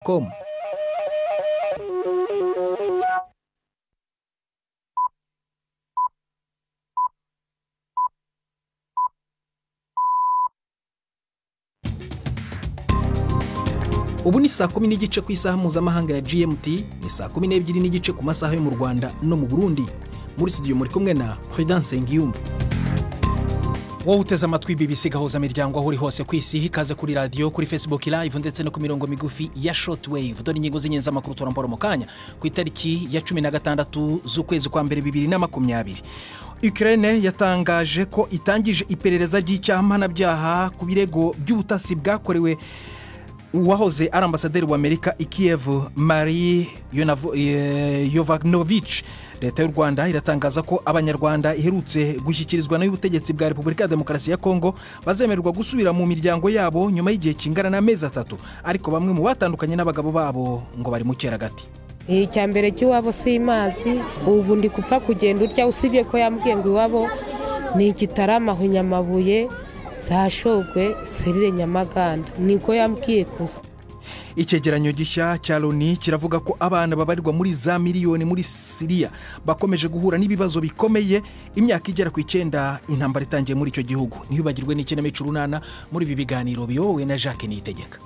gmail.com. Ubu ni saa 10 n'igice ku isaha mpuzamahanga ya GMT, ni saa 12 n'igice ku masaha yo mu Rwanda no mu Burundi. Muri studio muri kumwe na Prudence Ngiyumva. Wowe uteze amatwi BBC Gahuza miryango aho uri hose ku isi, ikaze kuri radio, kuri Facebook live ndetse no ku mirongo migufi ya shortwave. Dore ingingo z'inyenza makuru turambora mu kanya ku itariki ya 16 z'ukwezi kwa mbere 2020. Ukraine yatangaje ko itangije iperereza ry'icyaha ku birego by'ubutasi bwakorewe uwahoze ari ambasaderi wa Amerika i Kiev Marie Yovanovich. Leta y'u Rwanda iratangaza ko abanyarwanda iherutse gushyikirizwa n'ubutegetsi bwa Repubulika ya Demokarasi ya Kongo bazemererwa gusubira mu miryango yabo nyuma y'igihe kingana n'amezi 3, ariko bamwe mu batandukanye n'abagabo babo ngo bari mu cyeragati. Icyambere cy'uwabo simazi, ubu ndi kupfa kugenda urya, usibye ko yambwiye ngo iwabo ni Gitarama Hunyamabuye Zashogwe Serire Nyamaganda, niko yambwiye gusa. Icyegeranyo gishya cya Loni kiravuga ko abana babarirwa muri za miliyoni muri Syria bakomeje guhura n'ibibazo bikomeye imyaka igera ku 9 intambara itangiye muri icyo gihugu. Ntibibagirwe n'ikinamico runana muri ibi biganiro biyobowe na Jacques Niyitegeka.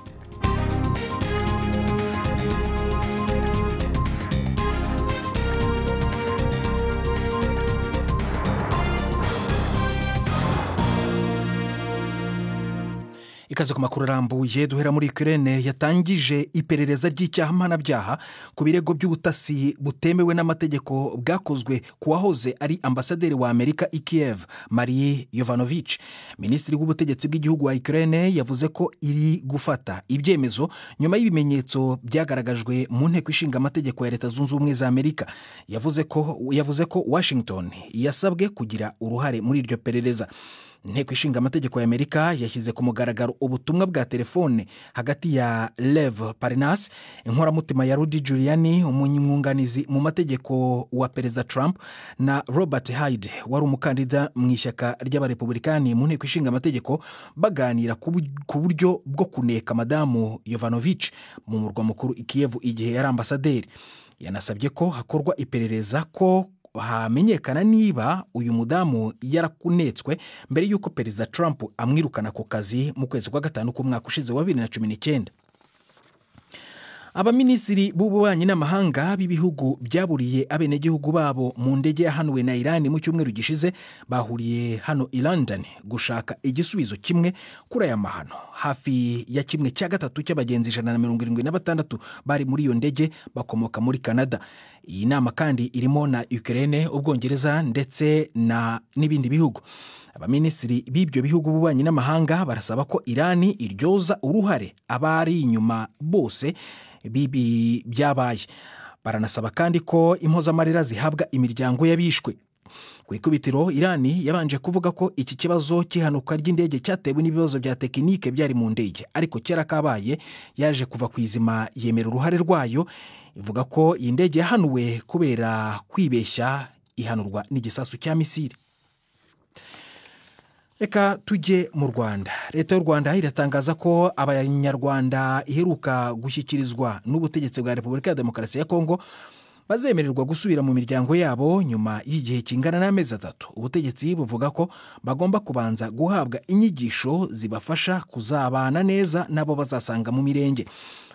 Ikaze ku makuru arambuye, duhera muri Ukraine yatangije iperereza ry'icyaha ku birego by'ubutasi butemewe n'amategeko bwakozwe kuwahoze ari ambasaderi wa Amerika i Kiev Marie Yovanovich. Minisitiri w'ubutegetsi bw'igihugu wa Ukraine yavuze ko iri gufata ibyemezo nyuma y'ibimenyetso byagaragajwe mu nteko ishinga amategeko ya Leta Zunze Ubumwe za Amerika. Yavuze ko Washington yasabwe kugira uruhare muri iryo perereza. Nteko ishinga amategeko ya Amerika yashyize ku mugaragaro ubutumwa bwa telefone hagati ya Lev Parnas, inkoramutima ya Rudy Giuliani, umwunganizi mu mategeko wa Perezida Trump, na Robert Hyde wari umukandida mu ishyaka ry'abarepublikani mu nteko ishinga amategeko, baganira ku buryo bwo kuneka madamu Yovanovich mu murwa mukuru i Kiev igihe yari ambasaderi. Yanasabye ko hakorwa iperereza ko hamenyekana niba uyu mudamu yarakunetswe mbere y'uko Perezida Trump amwirukana ku kazi mu kwezi kwa gatanu k'umwaka ushize wa 2019. Abaminisitiri b'ububanyi n'amahanga b'ibihugu byaburiye abenegihugu babo mu ndege yahanuwe na Iran mu cyumweru gishize bahuriye hano i London gushaka igisubizo kimwe kuri aya mahano. Hafi ya 1/3 cy'abagenzi 176 bari muri iyo ndege bakomoka muri Canada. Iyi nama kandi irimo na Ukraine, Ubwongereza ndetse n'ibindi bihugu. Abaminisitiri b'ibyo bihugu b'ububanyi n'amahanga barasaba ko Iran iryoza uruhare abari inyuma bose bibi byabaye. Baranasaba kandi ko impozamarira zihabwa imiryango y'abishwe. Ku ikubitiro, Iran yabanje kuvuga ko iki kibazo cy'ihanuka ry'indege cyatewe n'ibibazo bya tekinike byari mu ndege, ariko kera kabaye yaje kuva ku izima yemera uruhare rwayo, ivuga ko iyi ndege yahanuwe kubera kwibeshya ihanurwa n'igisasu cya misile. Eka tujye mu Rwanda. Leta y'u Rwanda iratangaza ko abanyarwanda iheruka gushyikirizwa n'ubutegetsi bwa Repubulika ya Demokarasi ya Kongo bazemererwa gusubira mu miryango yabo nyuma y'igihe kingana n'amezi 3. Ubutegetsi buvuga ko bagomba kubanza guhabwa inyigisho zibafasha kuzabana neza nabo bazasanga mu mirenge.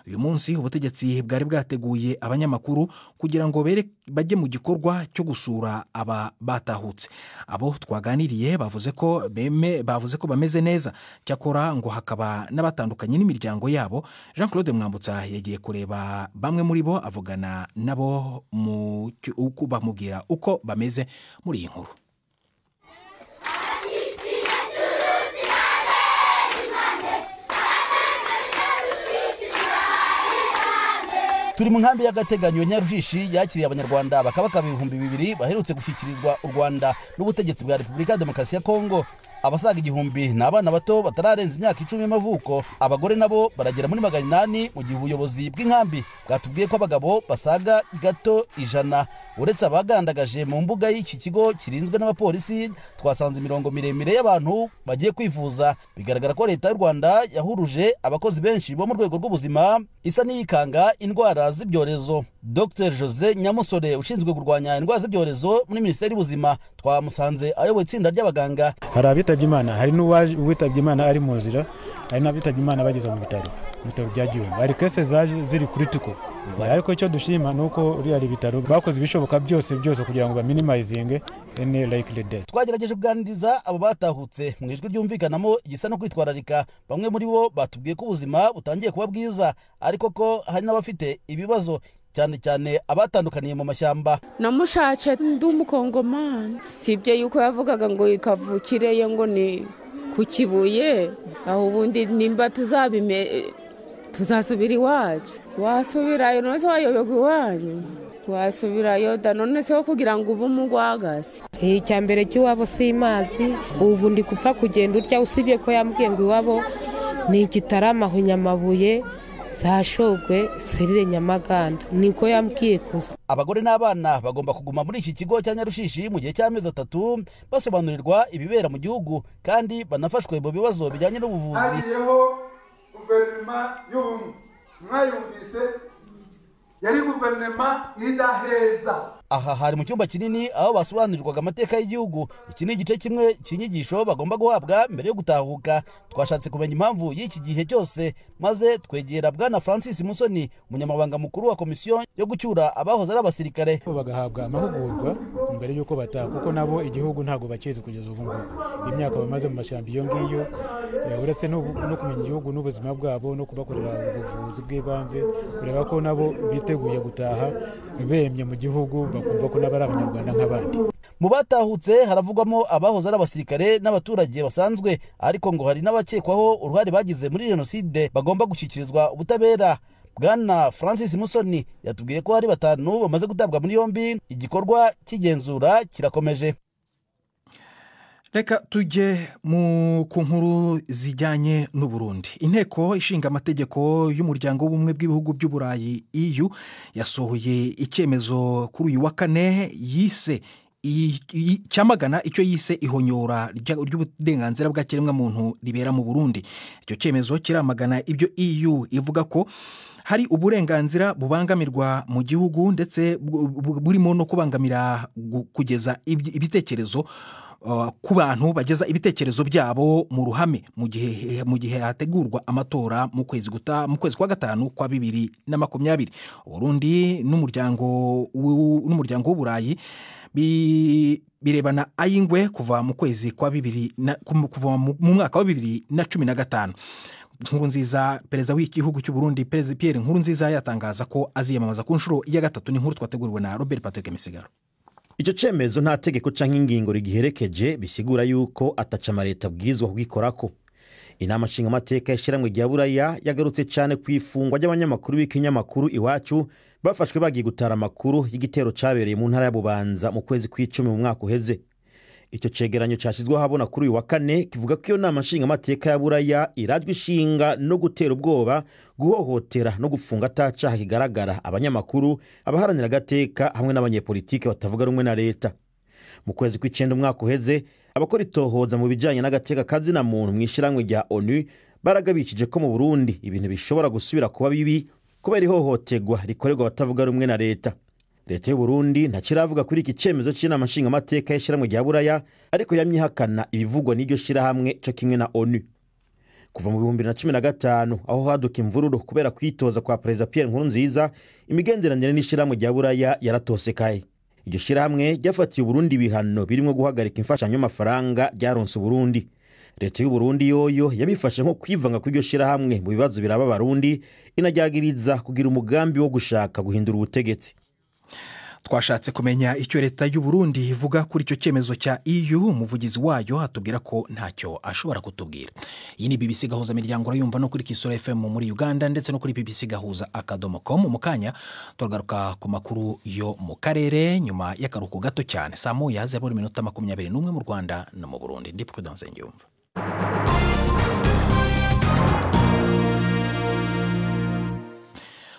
Uyu munsi ubutegetsi bwari bwateguye abanyamakuru kugira ngo bajye mu gikorwa cyo gusura aba batahutse. Abo twaganiriye bavuze ko bameze neza, cyakora ngo hakaba n'abatandukanye n'imiryango yabo. Jean Claude Mwambutsa yagiye kureba bamwe muri bo, avugana nabo uko bamubwira uko bameze muri iyi nkuru. Turi mu nkambi y'agateganyo Nyarushishi yakiriye abanyarwanda bakaba 2,000 baherutse gushyikirizwa u Rwanda n'ubutegetsi bwa Repubulika ya Demokarasi ya Kongo. abasaga igihumbi ni abana bato batararenza imyaka 10 y'amavuko. Abagore nabo baragera muri 800, mu gihe ubuyobozi bw'inkambi bwatubwiye ko abagabo basaga gato 100. Uretse abagandagaje mu mbuga y'iki kigo kirinzwe n'abapolisi, twasanze imirongo miremire y'abantu bagiye kwivuza. Bigaragara ko leta y'u Rwanda yahuruje abakozi benshi bo mu rwego rw'ubuzima, isa n'iyikanga indwara z'ibyorezo. Dr Jose Nyamusore ushinzwe kurwanya indwara z'ibyorezo muri Minisiteri y'Ubuzima, twamusanze ayoboye itsinda ry'abaganga. Hari abitabye Imana, hari n'uwitabye Imana ari mu nzira, hari n'abitabye Imana bageze mu bitaro bya Gihundwe. Hari kese zaje ziri kuri tuko, ariko icyo dushima nuko uriya bitaro bakoze ibishoboka byose kugira ngo baminimizinge any likely death. Twagerageje kuganiriza abo batahutse mu ijwi ryumvikanamo igisa no kwitwararika. Bamwe muri bo batubwiye ko ubuzima butangiye kuba bwiza, ariko ko hari n'abafite ibibazo, cyane cyane abatandukaniye mu mashyamba. Namushaje ndi umukongomani, sibye yuko yavugaga ngo ikavukireye ngo ni ku Kibuye, aho ubundi nimba tuzasubira iwacu. Wasubirayo none se wayoberwa iwanyu? Wasubirayo da none se kugira ngo ube umugwagasi? Icya mbere cy'iwabo si imazi, ubu ndi kupfa kugenda urya, usibye ko yambwiye ngo iwabo ni Gitarama Nyamabuye, Zashogwe, Serire Nyamaganda, niko yambwiye gusa. Abagore n'abana bagomba kuguma muri iki kigo cya Nyarushishi mu gihe cy'amezi 3 basobanurirwa ibibera mu gihugu kandi banafashwe mu bibazo bijyanye n'ubuvuzi. Hariyeho guverinoma y'ubumwe, mwayumvise, yari guverinoma idaheza. Aha hari mu cyumba kinini aho basobanurirwaga amateka y'igihugu. Iki ni igice kimwe cy'inyigisho bagomba guhabwa mbere yo gutahuka. Twashatse kumenya impamvu y'iki gihe cyose, maze twegera bwana Francis Musoni, umunyamabanga mukuru wa komisiyo yo gucyura abahoze ari abasirikare. Bagahabwa amahugurwa mbere y'uko bataha, kuko nabo igihugu ntago bakizi kugeza ubu ngubu. Imyaka bamaze mu mashyamba iyo ngiyo, uretse no kumenya igihugu n'ubuzima bwabo no kubakorera ubuvuzi bw'ibanze, kureba ko nabo biteguye gutaha bemye mu gihugu, bakumva ko n'abari abanyarwanda nk'abandi. Mu batahutse haravugwamo abahoze ari abasirikare n'abaturage basanzwe, ariko ngo hari n'abakekwaho uruhare bagize muri jenoside bagomba gushyikirizwa ubutabera. Bwana Francis Musoni yatubwiye ko hari 5 bamaze gutabwa muri yombi. Igikorwa cy'igenzura kirakomeje. Reka tujye ku nkuru zijyanye n'u Burundi. Inteko ishinga amategeko y'umuryango w'ubumwe bw'ibihugu by'Uburayi EU yasohoye icyemezo kuri uyu wa kane yise cyamagana icyo yise ihonyora ry'uburenganzira bwa kiremwamuntu ribera mu Burundi. Icyo cyemezo kiramagana ibyo EU ivuga ko hari uburenganzira bubangamirwa mu gihugu, ndetse burimo no kubangamira kugeza ibitekerezo ku bantu bageza ibitekerezo byabo mu ruhame mu gihe hategurwa amatora mu kwezi kwa gatanu kwa 2020. Burundi n'umuryango w'Uburayi birebana ayingwe kuva mu kwezi kwa kuva mu mwaka wa 2015. Nkurunziza, perezida w'igihugu cy'u Burundi, Perezida Pierre Nkurunziza, yatangaza ko aziyamamaza ku nshuro ya gatatu. Ni inkuru twateguriwe na Robert Patrick Misigaro. Icyo cyemezo nta tegeko canke ingingo rigiherekeje, bisigura yuko atacama leta bwizwa kugikorako. Inama nshinga amateka y'ishiramwe rya Buraya yagarutse cyane kwifungwa ry'abanyamakuru b'ikinyamakuru Iwacu bafashwe bagiye gutara amakuru y'igitero cabereye mu ntara ya Bubanza mu kwezi kwa 10 mu mwaka uheze. Icyo cegeranyo cyashizwe habona kuri uyu wa kane kivuga ko iyo nama nshinga amateka ya Buraya irajwe ishinga no gutera ubwoba, guhohotera no gufunga atacaha kigaragara abanyamakuru, abaharanira agateka hamwe n'abanyepolitike batavuga rumwe na leta. Mu kwezi kwa 9 umwaka uheze, abakora itohoza mu bijanye n'agateka kazina muntu mu ishiramwe rya ONU baragabikije ko mu Burundi ibintu bishobora gusubira kuba bibi kubera ihohoterwa rikorerwa batavuga rumwe na leta. Leta y'u Burundi ntakiravuga kuri iki cyemezo cy'inama nshinga amateka y'ishiramwe rya Buraya, ariko yamyihakana ibivugwa n'iryo shirahamwe cyo kimwe na ONU. Kuva mu 2015 aho haduka imvururu kubera kwitoza kwa Perezida Pierre Nkurunziza, imigenderanire n'ishiramwe rya Buraya yaratosekaye. Iryo shirahamwe ryafatiye u Burundi ibihano birimo guhagarika imfashanyo y'amafaranga ryaronse u Burundi. Leta y'u Burundi yoyo yabifashe nko kwivanga kw'iryo shirahamwe mu bibazo biraba abarundi, inaryagiriza kugira umugambi wo gushaka guhindura ubutegetsi. twashatse kumenya icyo leta y'u Burundi ivuga kuri icyo cyemezo cya EU. Umuvugizi wayo atubwira ko ntacyo ashobora kutubwira. Iyi ni BBC Gahuza miryango urayumva no kuri Kisoro FM muri Uganda ndetse no kuri BBC Gahuza akadomo.com. Mu kanya turagaruka ku makuru yo mu karere nyuma y'akaruhuko gato cyane. Saa moya zibura iminota 21 mu Rwanda no mu Burundi. Ndi Prudence Ngiyumva.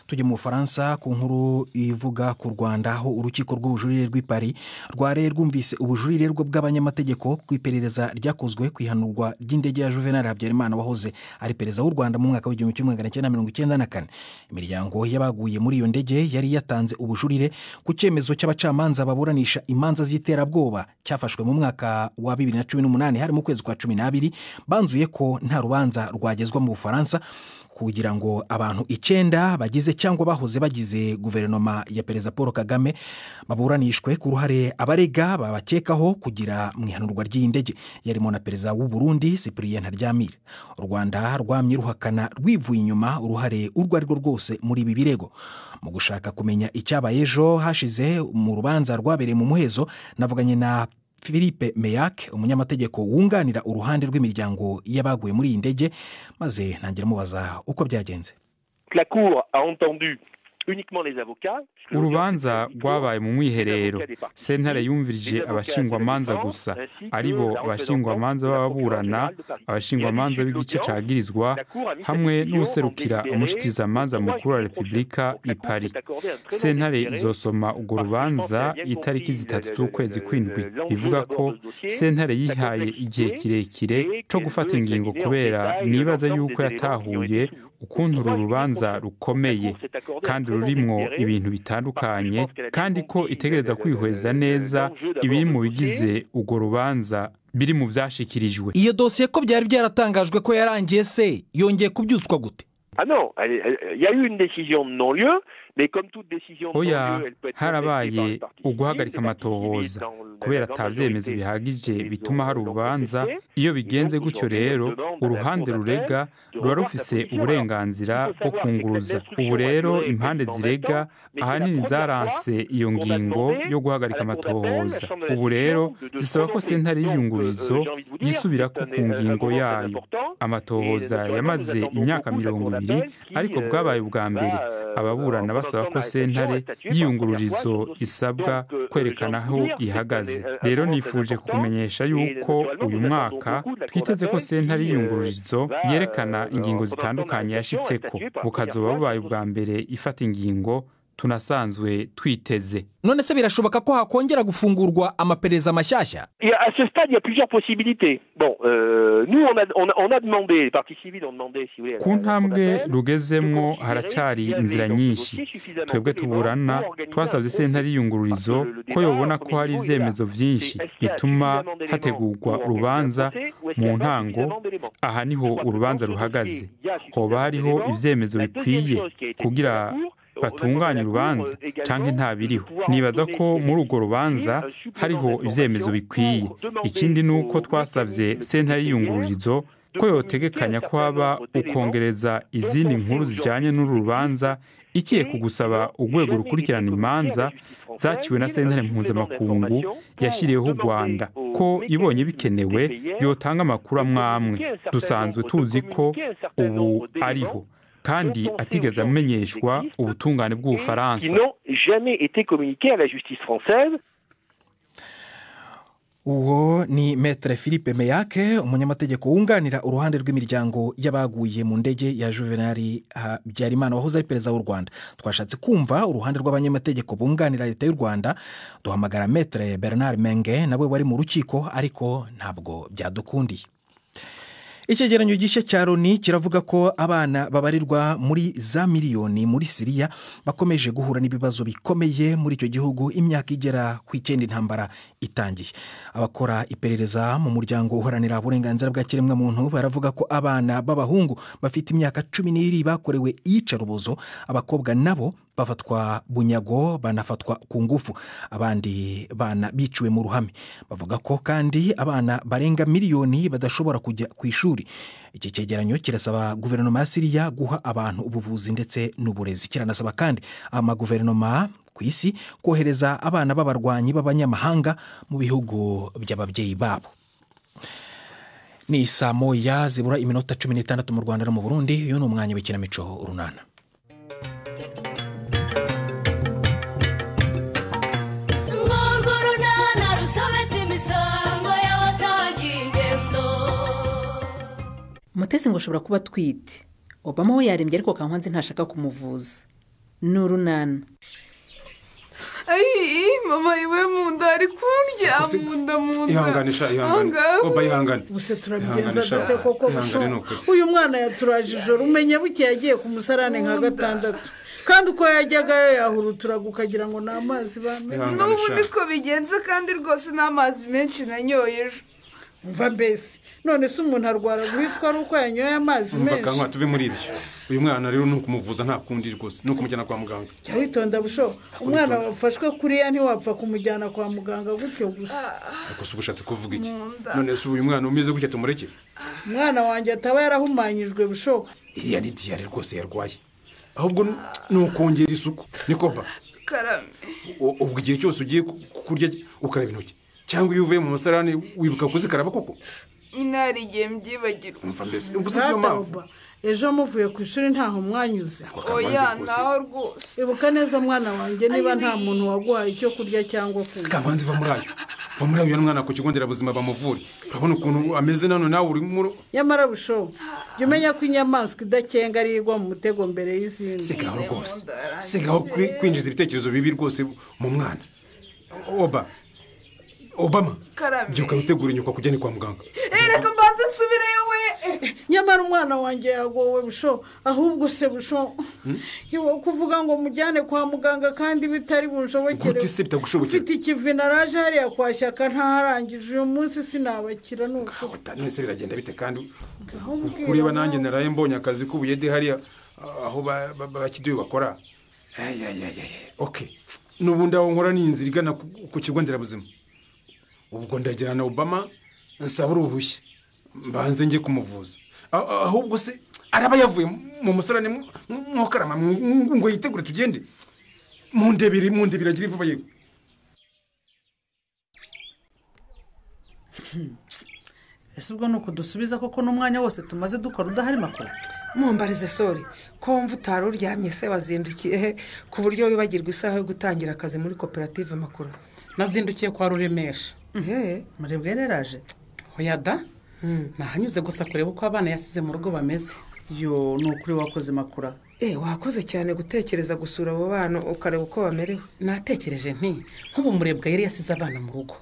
Tujye mu Bufaransa ku nkuru ivuga ku Rwanda aho urukiko rw'ubujurire rw'i Paris rware rwumvise ubujurire bw'abanyamategeko ku iperereza ryakozwe ku ihanurwa ry'indege ya Juvenal Habyarimana wahoze ari perezida w'u Rwanda mu mwaka w'1994. Imiryango y'abaguye muri iyo ndege yari yatanze ubujurire ku cyemezo cy'abacamanza baburanisha imanza z'iterabwoba cyafashwe mu mwaka wa 2018 hari mu kwezi kwa 12 banzuye ko nta rubanza rwagezwa mu Bufaransa kugira ngo abantu 9 bagize cyangwa bahoze bagize guverinoma ya Perezida Paul Kagame baburanishwe ku ruhare abarega babakekaho kugira mu ihanurwa ry'indege yarimo na Perezida w'u Burundi Cyprien Ntaryamira. U Rwanda rwamye ruhakana rwivuye inyuma uruhare urwo ari rwo rwose muri ibi birego. Mu gushaka kumenya icyabaye ejo hashize mu rubanza rwabereye mu muhezo navuganye na Philippe Meyak, umunyamategeko wunganira uruhande rw'imiryango y'abaguye muri iyi ndege, maze ntangira mubaza uko byagenze. La cour a entendu uniquement les avocats. Urubanza rwabaye mu mwiherero. Sentare yumvirije abashingwamanza gusa, aribo abashingwamanza b'ababurana, abashingwamanza b'igice cagirizwa hamwe n'userukira umushikirizamanza mukuru wa Republika i Paris. Sentare izosoma urwo rubanza itariki 3 z'ukwezi kw'indwi. Bivuga ko sentare yihaye igihe kirekire co gufata ingingo kubera nibaza yuko yatahuye ukuntu uru rubanza rukomeye kandi rurimwo ibintu bitandukanye kandi ko itegereza kwihweza neza ibiri mu bigize urwo rubanza biri mu vyashikirijwe. Iyo dosiye ko byari byaratangajwe ko yarangiye se yongeye kubyutswa gute? Ah non, il y a eu une décision de non-lieu, mais comme toute décision de non-lieu, elle peut être harabaye uguhagarika amatohoza kubera atavyemezo bihagije bituma hari urubanza. Iyo bigenze gutyo rero uruhande rurega ruba rufise uburenganzira bwo kunguruza. Ubu rero impande zirega ahanini zaranse iyo ngingo yo guhagarika amatohoza. Ubu rero zisaba ko sentare y'iyungurizo yisubirako ku ngingo yayo. Amatohoza yamaze imyaka 20 ariko bwabaye ubwa mbere ababurana basaba ko sentare y'iyungururizo isabwa kwerekana aho ihagaze. Rero nifuje kukumenyesha yuko uyu mwaka twiteze ko sentare y'iyungururizo yerekana ingingo zitandukanye yashitseko, bukazoba bubaye ubwa mbere ifata ingingo tunasanzwe twiteze. None se birashoboka ko hakongera gufungurwa amaperereza mashyashya? À ce stade, il y a plusieurs possibilités. Bon, nous on a demandé, les parties civiles ont demandé, si vous voulez. Ku ntambwe rugezemwo haracari inzira nyinshi. Twebwe tuburana twasavye sentare y'iyungururizo ko yobona ko hari ivyemezo vyinshi bituma hategurwa urubanza mu ntango. Aha niho urubanza ruhagaze. Hoba hariho ivyemezo bikwiye kugira batunganya urubanza canke ntabiriho. Nibaza ko muri urwo rubanza hariho ivyemezo bikwiye. Ikindi nuko twasavye sentare y'iyungururizo ko yotegekanya ko haba ukongereza izindi nkuru zijanye n'uru rubanza ikiye kugusaba urwego rukurikirana imanza zaciwe na sentare mpuzamakungu yashiriyeho u Rwanda ko ibonye bikenewe yotanga amakuru amwamwe. Dusanzwe tuzi ko ubu ariho kandi atigeze amenyeshwa ubutungane bw'Ubufaransa. Uwo ni Maître Philippe Meyak, umunyamategeko wunganira uruhande rw'imiryango y'abaguye mu ndege ya Juvenal Habyarimana wahoze ari perezida w'u Rwanda. Twashatse kumva uruhande rw'abanyamategeko bunganira leta y'u Rwanda, duhamagara Maître Bernard Menge nawe wari mu rukiko ariko ntabwo byadukundiye. Icyegeranyo gishya cya Loni kiravuga ko abana babarirwa muri za miliyoni muri Syria bakomeje guhura n'ibibazo bikomeye muri icyo gihugu imyaka igera ku 9 intambara itangiye. Abakora iperereza mu muryango uharanira uburenganzira bwa kiremwamuntu baravuga ko abana b'abahungu bafite imyaka 12 bakorewe iyicarubozo, abakobwa nabo bafatwa bunyago banafatwa ku ngufu, abandi bana biciwe mu ruhame. Bavuga ko kandi abana barenga miliyoni badashobora kujya ku ishuri. Iki cyegeranyo kirasaba guverinoma ya Syria guha abantu ubuvuzi ndetse n'uburezi. Kiranasaba kandi amaguverinoma ku isi kohereza abana b'abarwanyi b'abanyamahanga mu bihugu by'ababyeyi babo. Ni saa moya zibura iminota 16 mu Rwanda no mu Burundi. Uyu ni umwanya w'ikinamico Urunana. Mutesi ngo ashobora kuba atwite. Obama we yarembye ariko Kankwanzi ntashaka kumuvuza. Ni Urunana. Mama iwe munda ari kurya munda. Ihanganisha. Oba ihangane. Gusa turabigenza dute koko busho. Uyu mwana yaturaje ijoro umenye buke yagiye ku musarane nka 6. Kandi uko yajyaga yahurutura gukagira ngo n'amazi bamenye. N'ubu niko bigenze kandi rwose n'amazi menshi nanyoye ejo. Umva mbese none se umuntu arwara guhitwa ari uko yanyoye amazi menshi. Mva tuve muri ibyo. Uyu mwana rero nuko kumuvuza nta kundi rwose nuko kumujyana kwa muganga. Witonda busho umwana wafashwe kuriya ntiwapfa kumujyana kwa muganga gutyo gusa. Ariko se ubushatse kuvuga iki? None se uyu mwana umeze gutya tumureke? Umwana wanjye ataba yarahumanyijwe busho. Iriya ni diyare rwose yarwaye. Ahubwo nukongera isuku niko ba. Karame. Ubwo igihe cyose ugiye kurya ukaraba intoki cyangwa iyo uvuye mu musarane wibuka kuzikaraba koko? Inari igihe mbyibagirwa. Umva mbese ubuse cyo mpamvu. Ejo muvuye ku ishuri ntaho mwanyuze. Oya naho rwose. Ibuka neza mwana wanjye niba nta muntu waguhaye icyo kurya cyangwa kunywa. Kabanzi va muri ayo. Va muri ayo mwana ku kigo nderabuzima bamuvure. Urabona ukuntu ameze nano nawe uri mu. Nyamara busho. Jya umenya ko inyamaswa idakenga ari igwa mu mutego mbere y'izindi. Sigaho rwose. Sigaho kwinjiza ibitekerezo bibi rwose mu mwana. Obama. Byuka utegura inyuko kujyana kwa muganga. Reka mbanze nsubireyo we. Nyamara umwana wanjye yagowe busho ahubwo se busho. Yo kuvuga ngo mujyane kwa muganga kandi bitari bunshobokere. Ufite ikivina araje hariya kwa Shyaka ntaharangije uyu munsi sinabakira nuko. None se biragenda bite kandi kureba nanjye naraye mbonye akazi k'ubuyede hariya aho bakiduye bakora. Okay. Nubundi aho nkora ni inzira igana ku kigo nderabuzima. Ubwo ndajyana Obama nsaba uruhushya mbanze ngiye kumuvuza. Ahubwo se araba yavuye mu musarane mwokarama ngo yitegure tugende mu ndebira agira vuba yewe. Ese ubwo nuko dusubiza koko n'umwanya wose tumaze dukora udahari makuru. Mumbarize sori ko mvu uryamye se wazindukiye ku buryo wibagirwa isaha yo gutangira akazi muri koperative makuru. Nazindukiye kwa Ruremesha. Murebwe yaraje. Hoya da. Nahanyuze gusa kureba uko abana yasize mu rugo bameze. Yo nukuri wakoze makura. Wakoze cyane gutekereza gusura abo bana ukareba uko bamerewe. Natekereje nti nk'ubu Murebwe yari yasize abana mu rugo.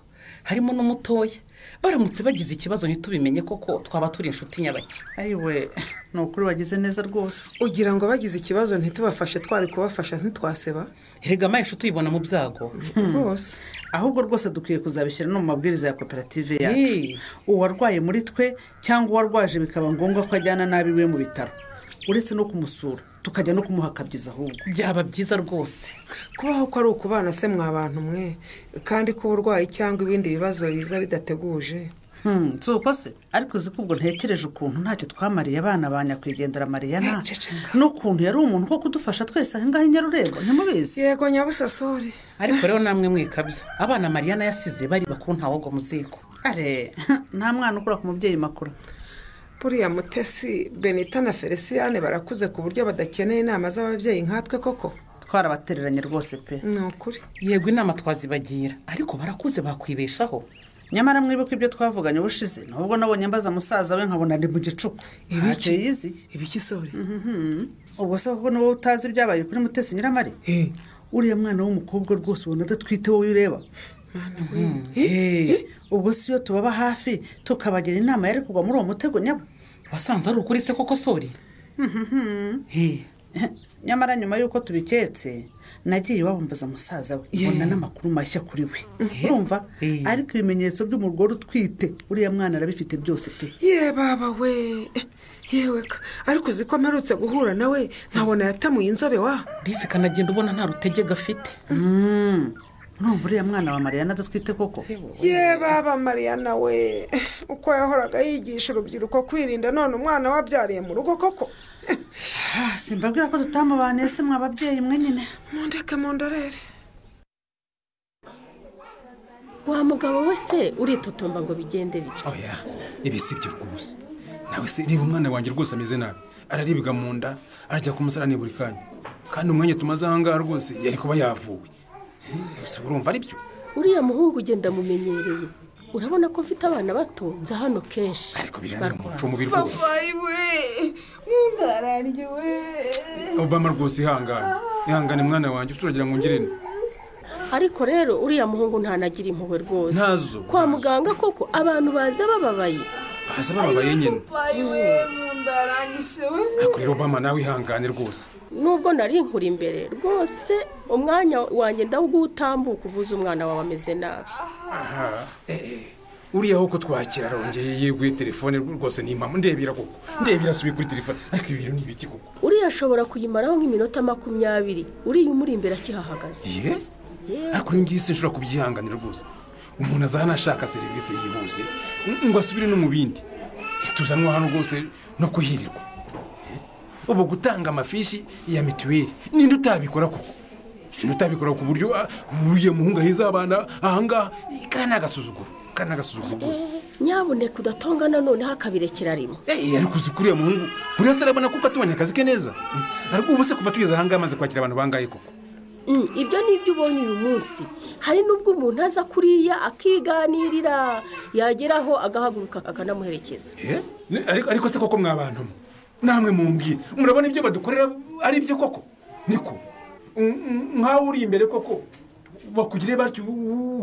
Harimo n'umutoya. Baramutse bagize ikibazo ntitubimenye koko twaba turi inshuti nyabaki. Ayiwe nukuri wagize neza rwose. Ugira ngo bagize ikibazo ntitubafashe twari kubafasha ntitwaseba. Erega maye tuyibona mu byago. Rwose. Ahubwo rwose dukwiye kuzabishyira no mu mabwiriza ya koperative yacu. Uwarwaye muri twe cyangwa uwarwaje bikaba ngombwa ko ajyana nabi we mu bitaro. Uretse no kumusura tukajya no kumuhakabyiza ahubwo. Byaba byiza rwose. Kubaho ko ari ukubana se mwabantu mwe kandi ko uburwayi cyangwa ibindi bibazo biza bidateguje. Suko se ariko uzi ko ubwo ntekereje ukuntu ntacyo twamariye abana banyakwigendera Mariana n'ukuntu yari umuntu ko kudufasha twese ahangahe Nyarurembo ntimubizi. Yego nyabusa sori. Ariko rero namwe mwikabya abana Mariana yasize bari bakuru ntawogo muziko. Nta mwana ukura ku mubyeyi makuru. Buriya Mutesi Benita na Feliciane barakuze ku buryo badakeneye inama z'ababyeyi nkatwe koko. Twarabatereranye rwose pe. Nukuri. Yego inama twazibagira ariko barakuze bakwibeshaho. Nyamara mwibuka ibyo twavuganye ubushize nubwo nabonye mbaza musaza we nkabona ndi mu gicuku. Ibiki yizi? Ibiki sori? Ubwo se ko no utazi byabaye kuri Mutesi Nyiramari? Uriya mwana w'umukobwa rwose ubona adatwite wowe ureba. Ubwo si yo tubaba hafi tukabagira inama yari kugwa muri uwo mutego nyabo. Wasanze ari ukuri se koko sori? Nyamara nyuma yuko tubiketse nagiye wabumbaza musaza we ubona n'amakuru mashya kuri we. Urumva ariko ibimenyetso by'umugore utwite uriya mwana arabifite byose pe. Baba we. Yeweka ariko uziko mperutse guhura nawe nkabona yatamuye inzobe wa. Disi kanagenda ubona nta rutege gafite. Numva uriya mwana wa Mariana adatwite koko. Baba Mariana we uko yahoraga yigisha urubyiruko kwirinda none umwana wabyariye mu rugo koko. Simbabwira ko tutamubane se mwababyeyi mwe nyine. Mundeke mundorere. wa mugabo we se uritotomba ngo bigende bike. oya ibi si byo rwose nawe se niba umwana wanjye rwose ameze nabi araribwa mu nda arajya ku musarani buri kanya kandi umwanya tumaze aha ngaha rwose yari kuba yavuwe urumva ari byo uriya muhungu ugenda mumenyereye urabona ko mfite abana bato nza hano kenshi ariko bijyanye n'umuco mubi rwose papa we ntungararye we obama rwose ihangane mwana wanjye turagira ngo ngirene ariko rero uriya muhungu ntanagira impuhwe rwose ntazo kwa muganga koko abantu baza bababaye nyine ntundarangise we ariko rero obama nawe ihangane rwose nubwo nari nkuri imbere rwose umwanya wanjye ndawugutambuka uvuza umwana wawe ameze nabi uriya ho ko twakira rongeye yeguye telefone rwose ni impamvu ndebera asubiye kuri telefone ariko ibi bintu ni ibiki koko uriya ashobora kuyimaraho nk'iminota 20 uriya umuri imbere akihahagaze ariko rero ngiye sinshobora kubyihanganira rwose umuntu azahana ashaka serivisi yihuse ngo asubire no mu bindi tuzanwa hano rwose no kuhirirwa ubu gutanga amafishi ya mituweli ninde utabikora koko ninde utabikora ku buryo uriya muhungu ahiza abana ahangaha kandi agasuzuguro rwose nyabuneka udatongana noneho akabirekera rimwe ariko uzi kuriya muhungu buri wese arabona kuko atubanya akazi ke neza ariko ubu se kuva tugeze ahangaha amaze kwakira abantu bangaye koko ibyo ni ibyo ubonye uyu munsi hari n'ubwo umuntu aza kuriya akiganirira yageraho agahaguruka akanamuherekeza ariko se koko mwabantu namwe mumbwire murabona ibyo badukorera ari byo koko niko nkaho uri imbere koko bakugire batyo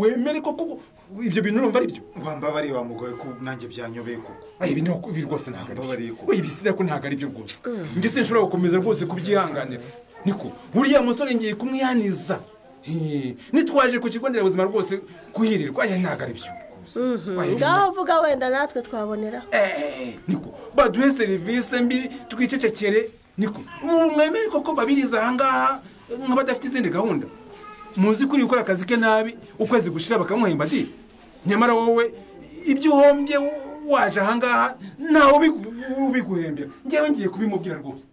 wemere koko ibyo bintu urumva ari byo wambabariye wa mugore ko nanjye byanyobeye koko ibi rwose ntabwo ari byo ibisira ko ntabwo ari byo rwose njye sinshobora gukomeza rwose kubyihanganira niko buriya musore ngiye kumwihaniza nitwaje ku kigo nderabuzima rwose kuhirirwa ntabwo ari byo ngaho uvuga wenda natwe twabonera niko baduhe serivisi mbi twicecekere niko mwemere koko babiriza ahangaha nk'abadafite izindi gahunda muzi kuri gukora akazi ke nabi ukwezi gushira bakamuhemba di nyamara wowe ibyo uhombye waje ahangaha ntawe ubiguhembera ngewe ngiye kubimubwira rwose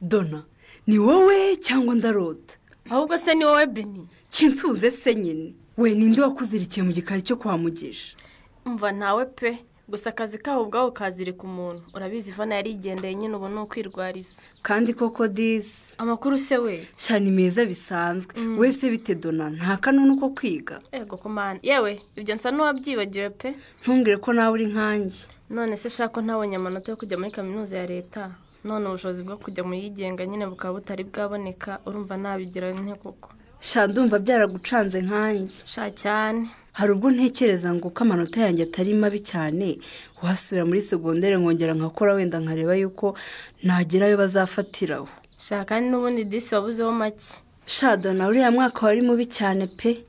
Dona ni wowe cyangwa ndarota ahubwo se ni wowe Beni kinsuze se nyine we ninde wakuzirikiye mu gikari cyo kwa Mugisha umva ntawe pe gusa akazi kaho ubwaho kazirika umuntu urabizi Ivana yarigendeye nyine ubu ni ukwirwariza kandi koko disi amakuru se we shani meza bisanzwe wese bite Dona nta kanunu ko kwiga ego komana yewe ibyo nsa n'uwabyibagiwe pe ntumbwire ko nawe uri nkanjye none se shaka ntabonye amanota yo kujya muri kaminuza ya leta none ubushobozi bwo kujya mu yigenga nyine bukaba butari bwaboneka urumva nabigira nke koko sha ndumva byaragucanze nkanjye sha cyane hari ubwo ntekereza ngo ko amanota yanjye atari mabi cyane wasubira muri segondere nkongera nkakora wenda nkareba yuko nagerayo bazafatiraho sha kandi n'ubundi disi wabuzeho make sha Dona uriya mwaka wari mubi cyane pe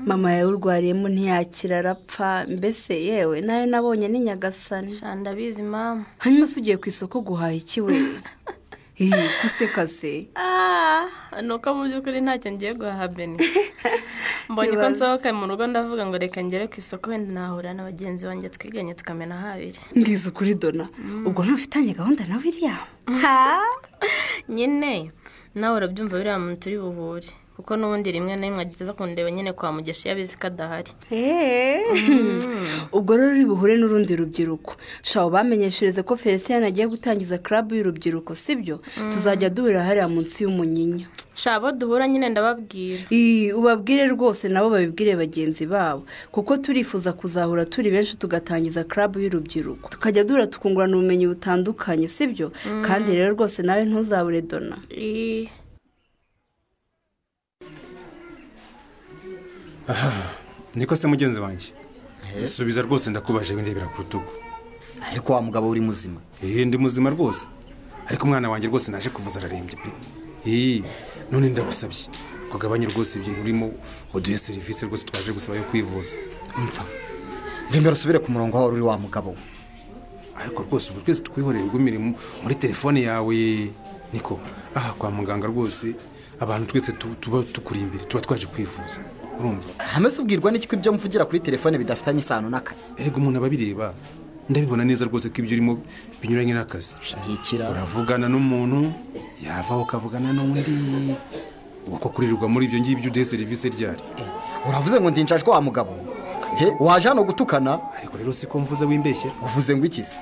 mama yawe urwariyemo ntiyakira arapfa mbese yewe nawe nabonye ni nyagasani sha ndabizi mama hanyuma se ugiye ku isoko guhaha iki we guseka se nuko mu by'ukuri ntacyo ngiye guhaha Beni mbonye ko nsohoka mu rugo ndavuga ngo reka ngere ku isoko wenda nahura na bagenzi banjye twiganye tukamena habiri mbwiza ukuri Dona ubwo ntufitanye gahunda na William nyine nawe urabyumva biriya muntu turi buhure kuko n'ubundi rimwe na rimwe ageze kundeba nyine kwa Mugisha yabizi ko adahari ubwo rero uri buhure n'urundi rubyiruko shaho bamenyeshereze ko Felicien agiye gutangiza club y'urubyiruko sibyo tuzajya duhurira hariya munsi y'umunyinya shabo duhura nyine ndababwira ubabwire rwose nabo babibwire bagenzi babo kuko turifuza kuzahura turi benshi tugatangiza club y'urubyiruko tukajya duhura tukungurana ubumenyi butandukanye sibyo kandi rero rwose nawe ntuzabure Dona niko se mugenzi wanjye subiza rwose ndakubaje windebera ku rutugu ariko wa mugabo uri muzima ndi muzima rwose ariko umwana wanjye rwose naje kuvuza ararembye pe none ndagusabye kugabanya rwose ibintu urimo uduhe serivisi rwose twaje gusaba yo kwivuza mva ndembera usubire ku murongo wawe uri wa mugabo ariko rwose ubu twese twihorere igumire muri telefone yawe niko aha kwa muganga rwose abantu twese tuba tukuri imbere tuba twaje kwivuza urumva hameze ubwirwa n'iki ko ibyo mvugira kuri telefone bidafitanye isano n'akazi erega umuntu ababireba ndabibona neza rwose ko ibyo urimo binyuranye n'akazi uravugana n'umuntu yavaho ukavugana n'undi uko kuririrwa muri ibyo ngibyo uduhe serivisi ryari. uravuze ngo ndinjajwe wa mugabo waje hano gutukana ariko rero siko mvuze wimbeshye. uvuze ngo ikize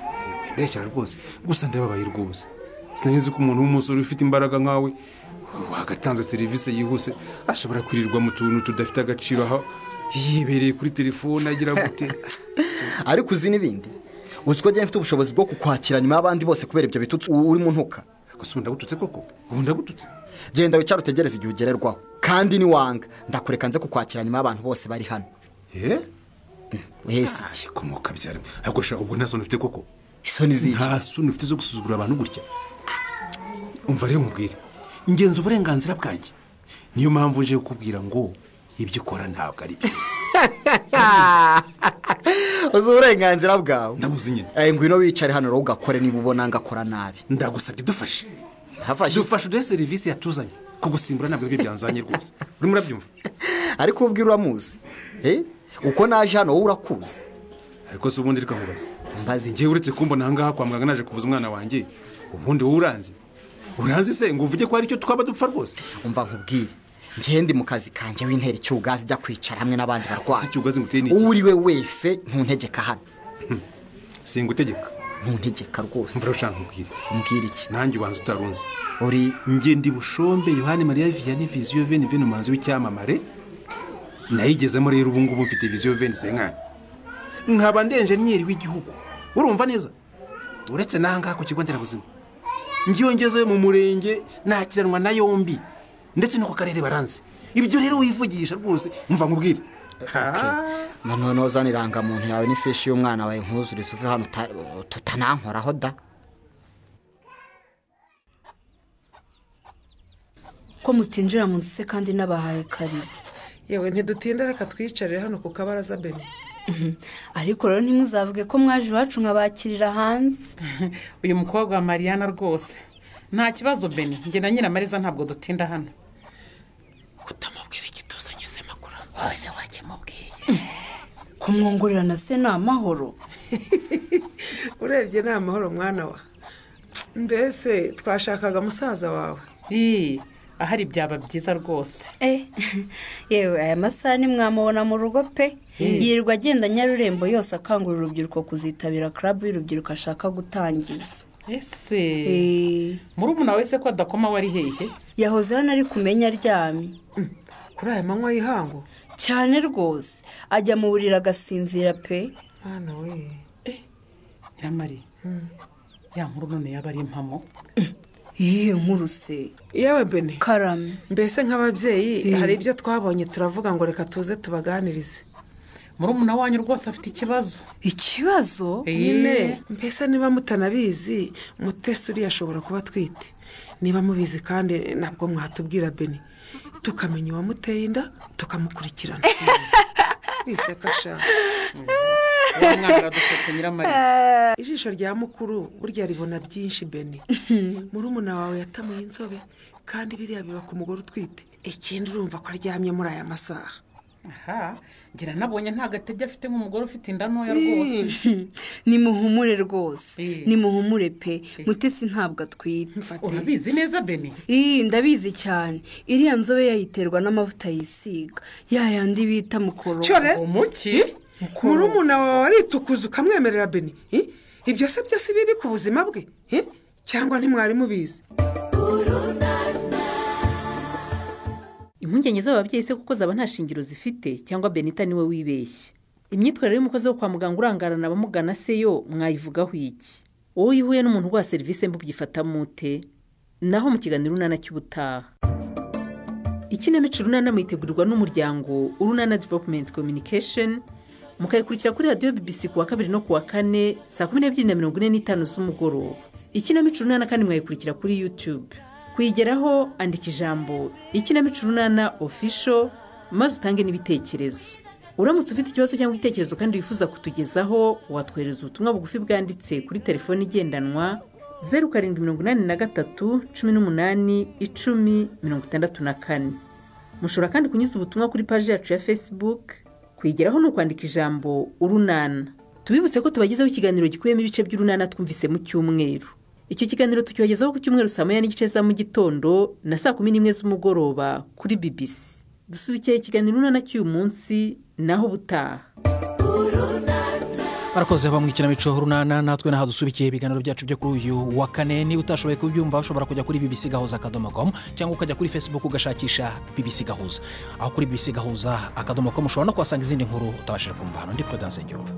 wimbeshye rwose gusa ndababaye rwose sinanizi ko umuntu w'umusore ufite imbaraga nkawe wagatanze serivisi yihuse ashobora kwirirwa mu tuntu tudafite agaciro aho yibereye kuri telefone agira gute. ariko uzi n'ibindi uzi ko mfite ubushobozi bwo kukwakira nyuma y'abandi bose kubera ibyo bitutsi uri mu ntuka. gusa ubu ndagututse koko ubu ndagututse. genda wicara utegereze igihe ugererwaho kandi niwanga ndakureka nze kukwakira nyuma y'abantu bose bari hano. wese komoka byara ahubwo sha ubwo nta soni ufite koko. isoni ziki? nta soni ufite zo gusuzugura abantu gutya. umva rero mubwire ingenzi uburenganzira bwanjye niyo mpamvu nje kukubwira ngo ibyo ukora ntabwo ari byo. uzi uburenganzira bwawe? ndabuzi nyine. ngwino wicare hano rero ugakore niba ubona ngakora nabi. ndagusabye dufashe uduhe serivisi yatuzanye kugusimbura ntabwo ibyo byanzanye rwose urimo urabyumva. ariko ubwira uramuzi uko naje hano wowe urakuzi. ariko si ubundi reka nkubaze mbaze ngewe uretse kumbona ahangaha kwa muganga naje kuvuza umwana wanjye ubundi wowe uranzi se ngo uvuge ko hari icyo twaba dupfa rwose. umva nkubwire njye ndi mu kazi kanjye w'intera icyugazi ijya kwicara hamwe n'abandi barwayi. icyugazi nguteye n'iki? uwo uri we wese ntuntegeka hano. singutegeka ntuntegeka rwose. mvura ushaka nkubwire. mbwira iki? nanjye ubanza utarunze. uri njye ndi bushombe yohani mariya vianney viziyo veni umuhanzi w'icyamamare nayigezemo rero ubu ngubu mfite viziyo veni senkani nkaba ndi enjeniyeri w'igihugu urumva neza. uretse n'ahangaha ku kigo nderabuzima ngiyongeze mu murenge nakiranwa na yombi ndetse no ku karere baranze. ibyo rero wivugisha rwose mva nkubwire. noneho uzana irangamuntu yawe n'ifishi y'umwana wawe nkuzurize uve hano tutanankoraho da. ko mutinjira mu nzu se kandi n'abahaye karibu. yewe ntidutinda reka twiyicarire hano ku kabaraza Beni. ariko rero ntimuzavuge ko mwaje iwacu nkabakirira hanze. uyu mukobwa wa Mariana rwose nta kibazo Beni njye na Nyiramariza ntabwo dutinda hano. kutamubwira ikituzanye se makuru wose wakimubwiye. kumwongorerana se ni amahoro. urebye ni amahoro mwana wa mbese twashakaga musaza wawe. ahari byaba byiza rwose. yewe aya masaha nimwamubona mu rugo pe. yirirwa agenda Nyarurembo yose akangurira urubyiruko kuzitabira club y'urubyiruko ashaka gutangiza. ese murumuna wese ko adakoma wari hehe? yahoze hano ari kumenya aryamye. kuri aya manywa y'ihangu cyane rwose ajya mu buriri agasinzira pe. mwana we Nyiramari ya nkuru none yaba ari impamo. iyi nkuru se yewe Beni karame mbese nk'ababyeyi hari ibyo twabonye turavuga ngo reka tuze tubaganirize. murumuna wanyu rwose afite ikibazo. ikibazo? nyine mbese niba mutanabizi mutesi uriya ashobora kuba atwite. niba mubizi kandi nabwo mwatubwira Beni tukamenya uwamuteye inda tukamukurikirana. wiseka sha uwo mwana aradusetse Nyiramari. ijisho rya mukuru burya ribona byinshi Beni. murumuna wawe yatamuye inzobe kandi biriya biba ku mugore utwite. ikindi urumva ko aryamye muri aya masaha. ngira nabonye nta gatege afite nk'umugore ufite inda ntoya rwose. nimuhumure rwose nimuhumure pe. mutesi ntabwo atwite. urabizi neza Beni? ndabizi cyane. iriya nzobe yayiterwa n'amavuta yisiga yayandi bita mukoro. cyore umuki murumuna wawe aritukuza ukamwemerera Beni. ibyo se byose bibi ku buzima bwe cyangwa ntimwari mubizi? impungenge z'ababyeyi se kuko zaba nta shingiro zifite cyangwa Benita niwe wibeshye. imyitwarire y'umukozi wo kwa muganga urangarana abamugana se yo mwayivugaho iki? wowe iyo uhuye n'umuntu uguha serivisi mbi ubyifata mute? naho mu kiganiro urunana cy'ubutaha. ikinamico urunana mwitegurirwa n'umuryango Urunana Development Communication mukayikurikira kuri radiyo BBC ku wa 2 no ku wa 4 saa 12:45 z'umugoroba. ikinamico urunana kandi mwayikurikira kuri YouTube. kuyigeraho andika ijambo ikinamico urunana official maze utange n'ibitekerezo. uramutse ufite ikibazo cyangwa igitekerezo kandi wifuza kutugezaho watwohereza ubutumwa bugufi bwanditse kuri telefoni igendanwa 0783 18 10 64. mushobora kandi kunyuza ubutumwa kuri page yacu ya Facebook. kuyigeraho no kwandika ijambo urunana. tubibutse ko tubagezaho ikiganiro gikubiyemo ibice by'urunana twumvise mu cyumweru. icyo kiganiro tukibagezaho ku cyumweru saa 9:30 za mu gitondo na saa 11 z'umugoroba kuri BBC. Dusubikiye ikiganiro urunana cy'uyu munsi naho butaha. barakoze bamwikinamico urunana natwe naho dusubikiye ibiganiro byacu byo kuri uyu wa kane. niba utashoboye kubyumva ushobora kujya kuri bbc.gahuza.com cyangwa ukajya kuri Facebook ugashakisha BBC Gahuza. Aho kuri bbc.gahuza.com ushobora no kuhasanga izindi nkuru utabashije kumva. Hano ndi Prudence Ngyumva.